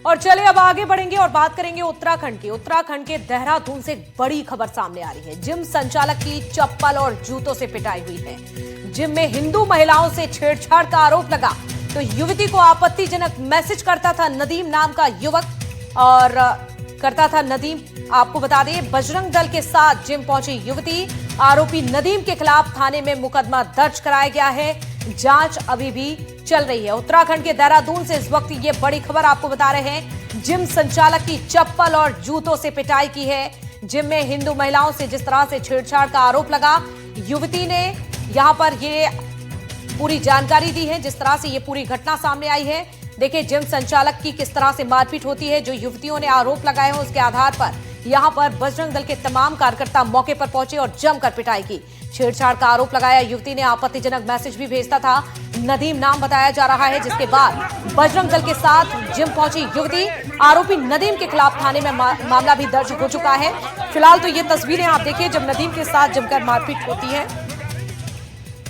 और चलिए अब आगे बढ़ेंगे और बात करेंगे उत्तराखंड की। उत्तराखंड के देहरादून से एक बड़ी खबर सामने आ रही है। जिम संचालक की चप्पल और जूतों से पिटाई हुई है। जिम में हिंदू महिलाओं से छेड़छाड़ का आरोप लगा तो युवती को आपत्तिजनक मैसेज करता था नदीम नाम का युवक। और करता था नदीम, आपको बता दें बजरंग दल के साथ जिम पहुंची युवती। आरोपी नदीम के खिलाफ थाने में मुकदमा दर्ज कराया गया है। जांच अभी भी चल रही है। उत्तराखंड के देहरादून से इस वक्त ये बड़ी खबर आपको बता रहे हैं। जिम संचालक की चप्पल और जूतों से पिटाई की है। जिम में हिंदू महिलाओं से जिस तरह से छेड़छाड़ का आरोप लगा, युवती ने यहां पर ये पूरी जानकारी दी है। जिस तरह से ये पूरी घटना सामने आई है, देखिए जिम संचालक की किस तरह से मारपीट होती है। जो युवतियों ने आरोप लगाए हैं उसके आधार पर यहां पर बजरंग दल के तमाम कार्यकर्ता मौके पर पहुंचे और जमकर पिटाई की। छेड़छाड़ का आरोप लगाया। युवती ने आपत्तिजनक मैसेज भी भेजता था, नदीम नाम बताया जा रहा है। जिसके बाद बजरंग दल के साथ जिम पहुंची युवती। आरोपी नदीम के खिलाफ थाने में मामला भी दर्ज हो चुका है। फिलहाल तो ये तस्वीरें आप देखिए जब नदीम के साथ जमकर मारपीट होती है।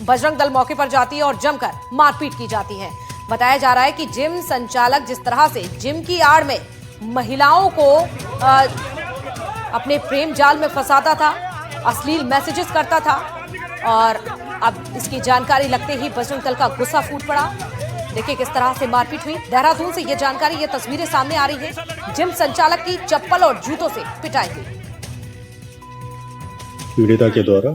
बजरंग दल मौके पर जाती है और जमकर मारपीट की जाती है। बताया जा रहा है कि जिम संचालक जिस तरह से जिम की आड़ में महिलाओं को अपने प्रेम जाल में फंसाता था, अश्लील मैसेजेस करता था, और अब इसकी जानकारी लगते ही बजरंग दल का गुस्सा फूट पड़ा। देखिए किस तरह से मारपीट हुई। देहरादून से ये जानकारी, ये तस्वीरें सामने आ रही है। जिम संचालक की चप्पल और जूतों से पिटाई हुई। पीड़िता के द्वारा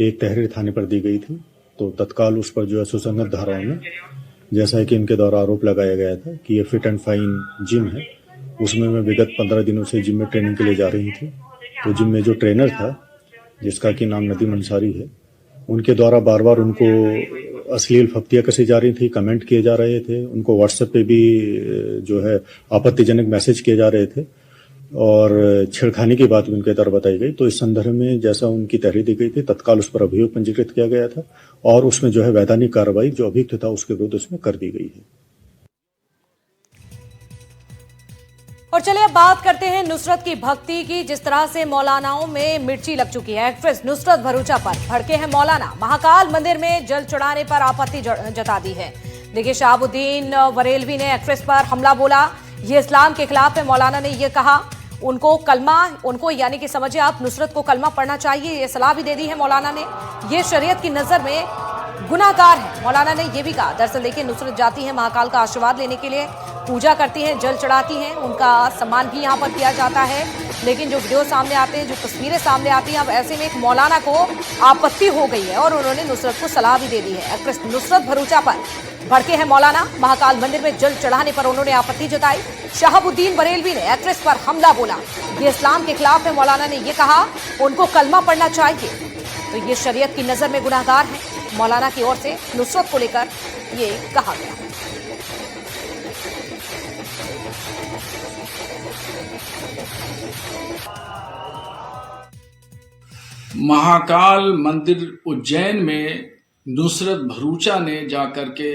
एक तहरीर थाने पर दी गई थी, तो तत्काल उस पर जो है सुसंगत धाराओं में, जैसा कि इनके द्वारा आरोप लगाया गया था कि ये फिट एंड फाइन जिम है, उसमें मैं विगत 15 दिनों से जिम में ट्रेनिंग के लिए जा रही थी। तो जिम में जो ट्रेनर था, जिसका कि नाम नदीम अंसारी है, उनके द्वारा बार बार उनको अश्लील फप्तियां कसी जा रही थी, कमेंट किए जा रहे थे। उनको व्हाट्सएप पे भी जो है आपत्तिजनक मैसेज किए जा रहे थे और छेड़खानी की बात भी उनके द्वारा बताई गई। तो इस संदर्भ में जैसा उनकी तहरीर दी गई थी, तत्काल उस पर अभियोग पंजीकृत किया गया था और उसमें जो है वैधानिक कार्रवाई जो अभियुक्त था उसके विरुद्ध उसमें कर दी गई है। और चलिए अब बात करते हैं नुसरत की भक्ति की। जिस तरह से मौलानाओं में मिर्ची लग चुकी है। एक्ट्रेस नुसरत भरूचा पर भड़के हैं मौलाना। महाकाल मंदिर में जल चढ़ाने पर आपत्ति जता दी है। देखिए शहाबुद्दीन बरेलवी ने एक्ट्रेस पर हमला बोला, ये इस्लाम के खिलाफ है। मौलाना ने ये कहा उनको यानी कि समझिए आप, नुसरत को कलमा पढ़ना चाहिए, ये सलाह भी दे दी है मौलाना ने। ये शरीयत की नजर में गुनाहगार है, मौलाना ने ये भी कहा। दरअसल देखिए नुसरत जाती है महाकाल का आशीर्वाद लेने के लिए, पूजा करती हैं, जल चढ़ाती हैं, उनका सम्मान भी यहाँ पर किया जाता है। लेकिन जो वीडियो सामने आते हैं, जो तस्वीरें सामने आती हैं, अब ऐसे में एक मौलाना को आपत्ति हो गई है और उन्होंने नुसरत को सलाह भी दे दी है। एक्ट्रेस नुसरत भरूचा पर भड़के हैं मौलाना। महाकाल मंदिर में जल चढ़ाने पर उन्होंने आपत्ति जताई। शहाबुद्दीन बरेलवी ने एक्ट्रेस पर हमला बोला, ये इस्लाम के खिलाफ है। मौलाना ने ये कहा उनको कलमा पढ़ना चाहिए, तो ये शरीयत की नजर में गुनाहगार है। मौलाना की ओर से नुसरत को लेकर ये कहा गया। महाकाल मंदिर उज्जैन में नुसरत भरूचा ने जाकर के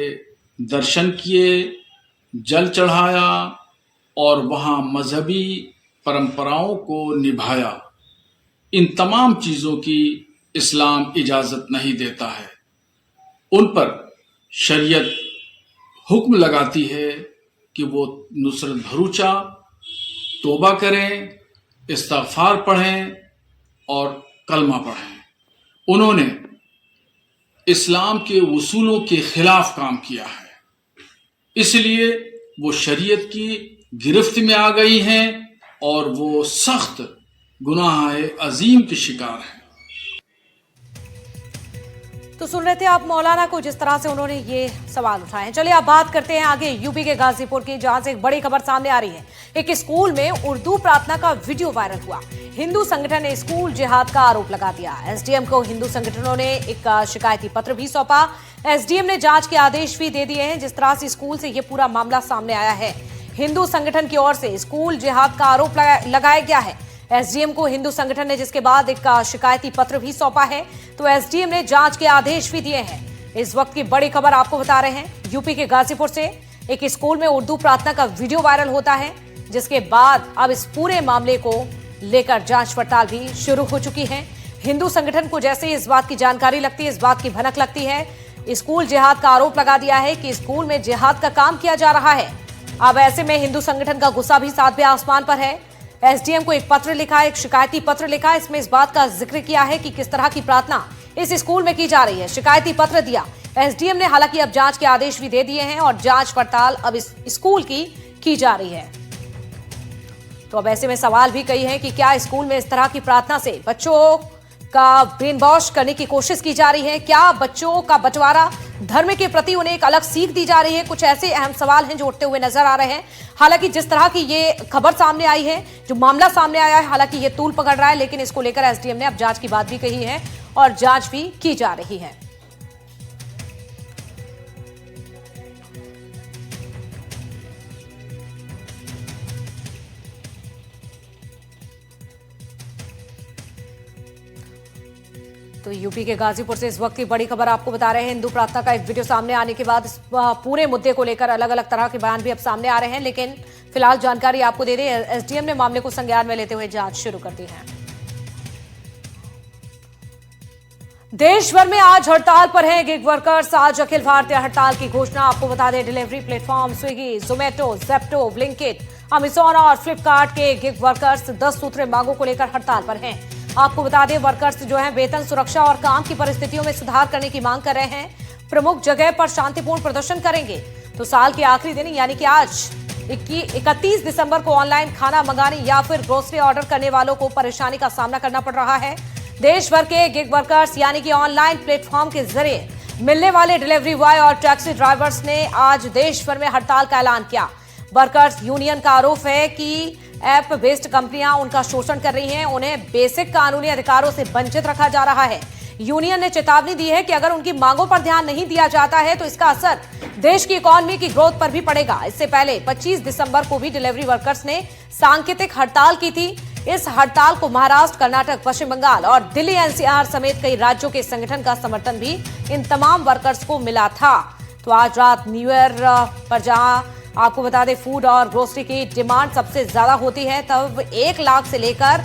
दर्शन किए, जल चढ़ाया और वहां मजहबी परंपराओं को निभाया। इन तमाम चीजों की इस्लाम इजाजत नहीं देता है। उन पर शरीयत हुक्म लगाती है कि वो नुसरत भरूचा तौबा करें, इस्तिग़फ़ार पढ़ें और कलमा पढ़ें। उन्होंने इस्लाम के उसूलों के खिलाफ काम किया है, इसलिए वो शरीयत की गिरफ्त में आ गई हैं और वो सख्त गुनाह अजीम के शिकार हैं। तो सुन रहे थे आप मौलाना को, जिस तरह से उन्होंने ये सवाल उठाए हैं। चलिए आप बात करते हैं आगे यूपी के गाजीपुर की, जहां से एक बड़ी खबर सामने आ रही है। एक स्कूल में उर्दू प्रार्थना का वीडियो वायरल हुआ। हिंदू संगठन ने स्कूल जिहाद का आरोप लगा दिया। एसडीएम को हिंदू संगठनों ने एक शिकायती पत्र भी सौंपा। एसडीएम ने जांच के आदेश भी दे दिए हैं। जिस तरह से स्कूल से ये पूरा मामला सामने आया है, हिंदू संगठन की ओर से स्कूल जिहाद का आरोप लगाया गया है एसडीएम को हिंदू संगठन ने, जिसके बाद एक शिकायती पत्र भी सौंपा है। तो एसडीएम ने जांच के आदेश भी दिए हैं। इस वक्त की बड़ी खबर आपको बता रहे हैं यूपी के गाजीपुर से। एक स्कूल में उर्दू प्रार्थना का वीडियो वायरल होता है, जिसके बाद अब इस पूरे मामले को लेकर जांच पड़ताल भी शुरू हो चुकी है। हिंदू संगठन को जैसे इस बात की जानकारी लगती है, इस बात की भनक लगती है, स्कूल जिहाद का आरोप लगा दिया है कि स्कूल में जिहाद का काम किया जा रहा है। अब ऐसे में हिंदू संगठन का गुस्सा भी सातवें आसमान पर है। एसडीएम को एक पत्र लिखा, एक शिकायती पत्र लिखा। इसमें इस बात का जिक्र किया है कि किस तरह की प्रार्थना इस स्कूल में की जा रही है। शिकायती पत्र दिया एसडीएम ने। हालांकि अब जांच के आदेश भी दे दिए हैं और जांच पड़ताल अब इस स्कूल की जा रही है। तो अब ऐसे में सवाल भी कई हैं कि क्या स्कूल में इस तरह की प्रार्थना से बच्चों का ब्रेन वॉश करने की कोशिश की जा रही है? क्या बच्चों का बंटवारा, धर्म के प्रति उन्हें एक अलग सीख दी जा रही है? कुछ ऐसे अहम सवाल हैं जो उठते हुए नजर आ रहे हैं। हालांकि जिस तरह की ये खबर सामने आई है, जो मामला सामने आया है, हालांकि ये तूल पकड़ रहा है, लेकिन इसको लेकर एसडीएम ने अब जांच की बात भी कही है और जांच भी की जा रही है। तो यूपी के गाजीपुर से इस वक्त की बड़ी खबर आपको बता रहे हैं। हिंदू प्रार्थना का एक वीडियो सामने आने के बाद इस पूरे मुद्दे को लेकर अलग अलग तरह के बयान भी अब सामने आ रहे हैं, लेकिन फिलहाल जानकारी आपको दे दें, एसडीएम ने मामले को संज्ञान में लेते हुए जांच शुरू कर दी है। देश भर में आज हड़ताल पर हैं गिग वर्कर्स। आज अखिल भारतीय हड़ताल की घोषणा। आपको बता दें, delivery platform Swiggy, Zomato, Zepto, Blinkit, Amazon और फ्लिपकार्ट के गिग वर्कर्स 10 सूत्रीय मांगों को लेकर हड़ताल पर हैं। आपको बता दें, वर्कर्स जो हैं वेतन, सुरक्षा और काम की परिस्थितियों में सुधार करने की मांग कर रहे हैं। प्रमुख जगह पर शांतिपूर्ण प्रदर्शन करेंगे। तो साल के आखिरी दिन यानी कि आज 31 दिसंबर को ऑनलाइन खाना मंगाने या फिर ग्रोसरी ऑर्डर करने वालों को परेशानी का सामना करना पड़ रहा है। देश भर के गिग वर्कर्स यानी कि ऑनलाइन प्लेटफॉर्म के जरिए मिलने वाले डिलीवरी बॉय और टैक्सी ड्राइवर्स ने आज देश भर में हड़ताल का ऐलान किया। वर्कर्स यूनियन का आरोप है कि ऐप बेस्ड कंपनियां उनका शोषण कर रही हैं, उन्हें बेसिक कानूनी अधिकारों से वंचित रखा जा रहा है। यूनियन ने चेतावनी दी है कि अगर उनकी मांगों पर ध्यान नहीं दिया जाता है तो इसका असर देश की इकोनॉमी की ग्रोथ पर भी पड़ेगा। इससे पहले 25 दिसंबर को भी डिलीवरी वर्कर्स ने सांकेतिक हड़ताल की थी। इस हड़ताल को महाराष्ट्र, कर्नाटक, पश्चिम बंगाल और दिल्ली एनसीआर समेत कई राज्यों के संगठन का समर्थन भी इन तमाम वर्कर्स को मिला था। तो आज रात न्यू ईयर पर जहां आपको बता दें फूड और ग्रोसरी की डिमांड सबसे ज्यादा होती है, तब 1 लाख से लेकर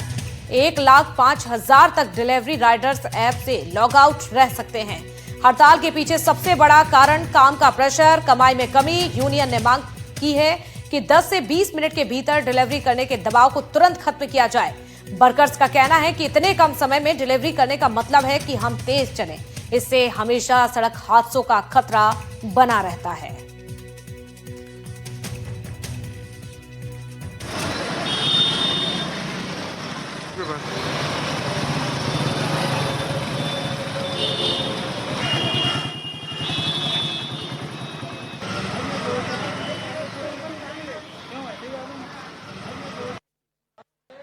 1,05,000 तक डिलीवरी राइडर्स ऐप से लॉग आउट रह सकते हैं। हड़ताल के पीछे सबसे बड़ा कारण काम का प्रेशर, कमाई में कमी। यूनियन ने मांग की है कि 10 से 20 मिनट के भीतर डिलीवरी करने के दबाव को तुरंत खत्म किया जाए। वर्कर्स का कहना है कि इतने कम समय में डिलीवरी करने का मतलब है कि हम तेज चलें। इससे हमेशा सड़क हादसों का खतरा बना रहता है।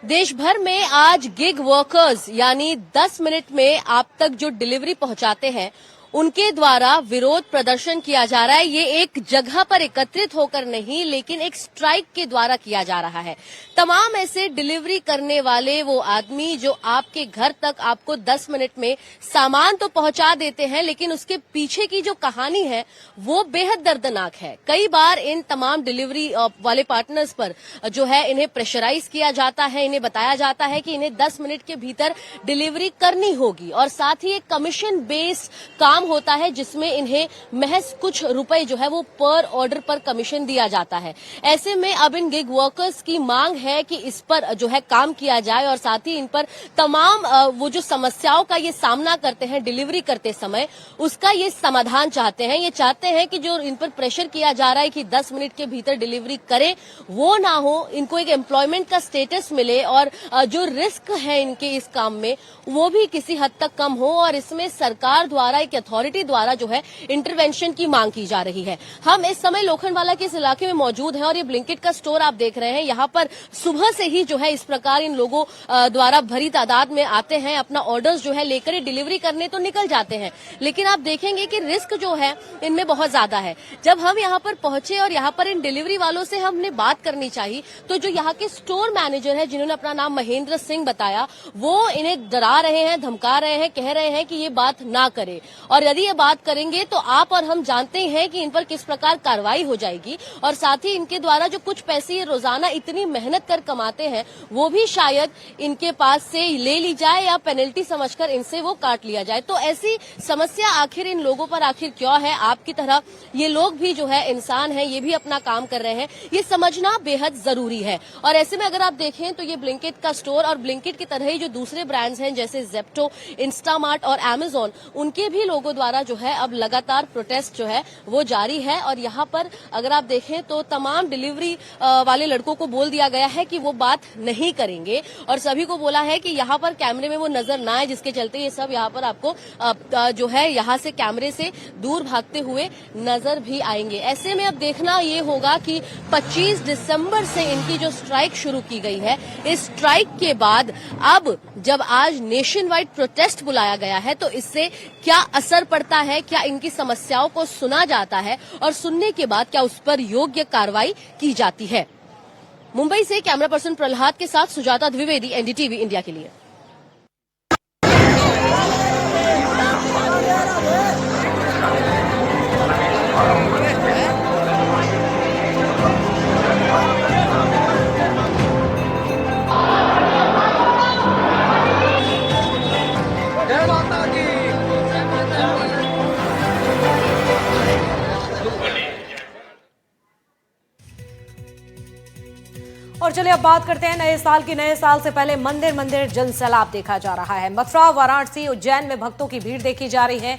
देश भर में आज गिग वर्कर्स यानी 10 मिनट में आप तक जो डिलीवरी पहुंचाते हैं उनके द्वारा विरोध प्रदर्शन किया जा रहा है। ये एक जगह पर एकत्रित होकर नहीं, लेकिन एक स्ट्राइक के द्वारा किया जा रहा है। तमाम ऐसे डिलीवरी करने वाले वो आदमी जो आपके घर तक आपको 10 मिनट में सामान तो पहुंचा देते हैं, लेकिन उसके पीछे की जो कहानी है वो बेहद दर्दनाक है। कई बार इन तमाम डिलीवरी वाले पार्टनर्स पर जो है इन्हें प्रेशराइज किया जाता है, इन्हें बताया जाता है कि इन्हें 10 मिनट के भीतर डिलीवरी करनी होगी और साथ ही एक कमीशन बेस्ड काम होता है जिसमें इन्हें महज कुछ रुपए जो है वो पर ऑर्डर पर कमीशन दिया जाता है। ऐसे में अब इन गिग वर्कर्स की मांग है कि इस पर जो है काम किया जाए और साथ ही इन पर तमाम वो जो समस्याओं का ये सामना करते हैं डिलीवरी करते समय, उसका ये समाधान चाहते हैं। ये चाहते हैं कि जो इन पर प्रेशर किया जा रहा है कि 10 मिनट के भीतर डिलीवरी करें, वो ना हो, इनको एक एम्प्लॉयमेंट का स्टेटस मिले और जो रिस्क है इनके इस काम में वो भी किसी हद तक कम हो और इसमें सरकार द्वारा एक अथॉरिटी द्वारा जो है इंटरवेंशन की मांग की जा रही है। हम इस समय लोखंडवाला के इस इलाके में मौजूद हैं और ये ब्लिंकिट का स्टोर आप देख रहे हैं। यहाँ पर सुबह से ही जो है इस प्रकार इन लोगों द्वारा भरी तादाद में आते हैं, अपना ऑर्डर्स जो है लेकर डिलीवरी करने तो निकल जाते हैं, लेकिन आप देखेंगे कि रिस्क जो है इनमें बहुत ज्यादा है। जब हम यहाँ पर पहुंचे और यहाँ पर इन डिलीवरी वालों से हमने बात करनी चाहिए तो जो यहाँ के स्टोर मैनेजर है जिन्होंने अपना नाम महेंद्र सिंह बताया, वो इन्हें डरा रहे हैं, धमका रहे हैं, कह रहे हैं कि ये बात ना करे और यदि ये बात करेंगे तो आप और हम जानते हैं कि इन पर किस प्रकार कार्रवाई हो जाएगी, और साथ ही इनके द्वारा जो कुछ पैसे ये रोजाना इतनी मेहनत कर कमाते हैं वो भी शायद इनके पास से ले ली जाए या पेनल्टी समझकर इनसे वो काट लिया जाए। तो ऐसी समस्या आखिर इन लोगों पर आखिर क्यों है? आपकी तरह ये लोग भी जो है इंसान हैं, ये भी अपना काम कर रहे हैं, ये समझना बेहद जरूरी है। और ऐसे में अगर आप देखें तो ये ब्लिंकिट का स्टोर और ब्लिंकिट की तरह ही जो दूसरे ब्रांड्स हैं जैसे जेप्टो, इंस्टामार्ट और अमेजोन, उनके भी लोगों द्वारा जो है अब लगातार प्रोटेस्ट जो है वो जारी है। और यहाँ पर अगर आप देखें तो तमाम डिलीवरी वाले लड़कों को बोल दिया गया है कि वो बात नहीं करेंगे, और सभी को बोला है कि यहाँ पर कैमरे में वो नजर ना आए, जिसके चलते ये सब यहाँ पर आपको जो है यहाँ से कैमरे से दूर भागते हुए नजर भी आएंगे। ऐसे में अब देखना ये होगा कि 25 दिसंबर से इनकी जो स्ट्राइक शुरू की गई है, इस स्ट्राइक के बाद अब जब आज नेशन वाइड प्रोटेस्ट बुलाया गया है तो इससे क्या असर पड़ता है, क्या इनकी समस्याओं को सुना जाता है और सुनने के बाद क्या उस पर योग्य कार्रवाई की जाती है। मुंबई से कैमरा पर्सन प्रहलाद के साथ सुजाता द्विवेदी, एनडीटीवी इंडिया के लिए। और चलिए अब बात करते हैं नए साल की। नए साल से पहले मंदिर मंदिर जनसैलाब देखा जा रहा है। मथुरा, वाराणसी, उज्जैन में भक्तों की भीड़ देखी जा रही है।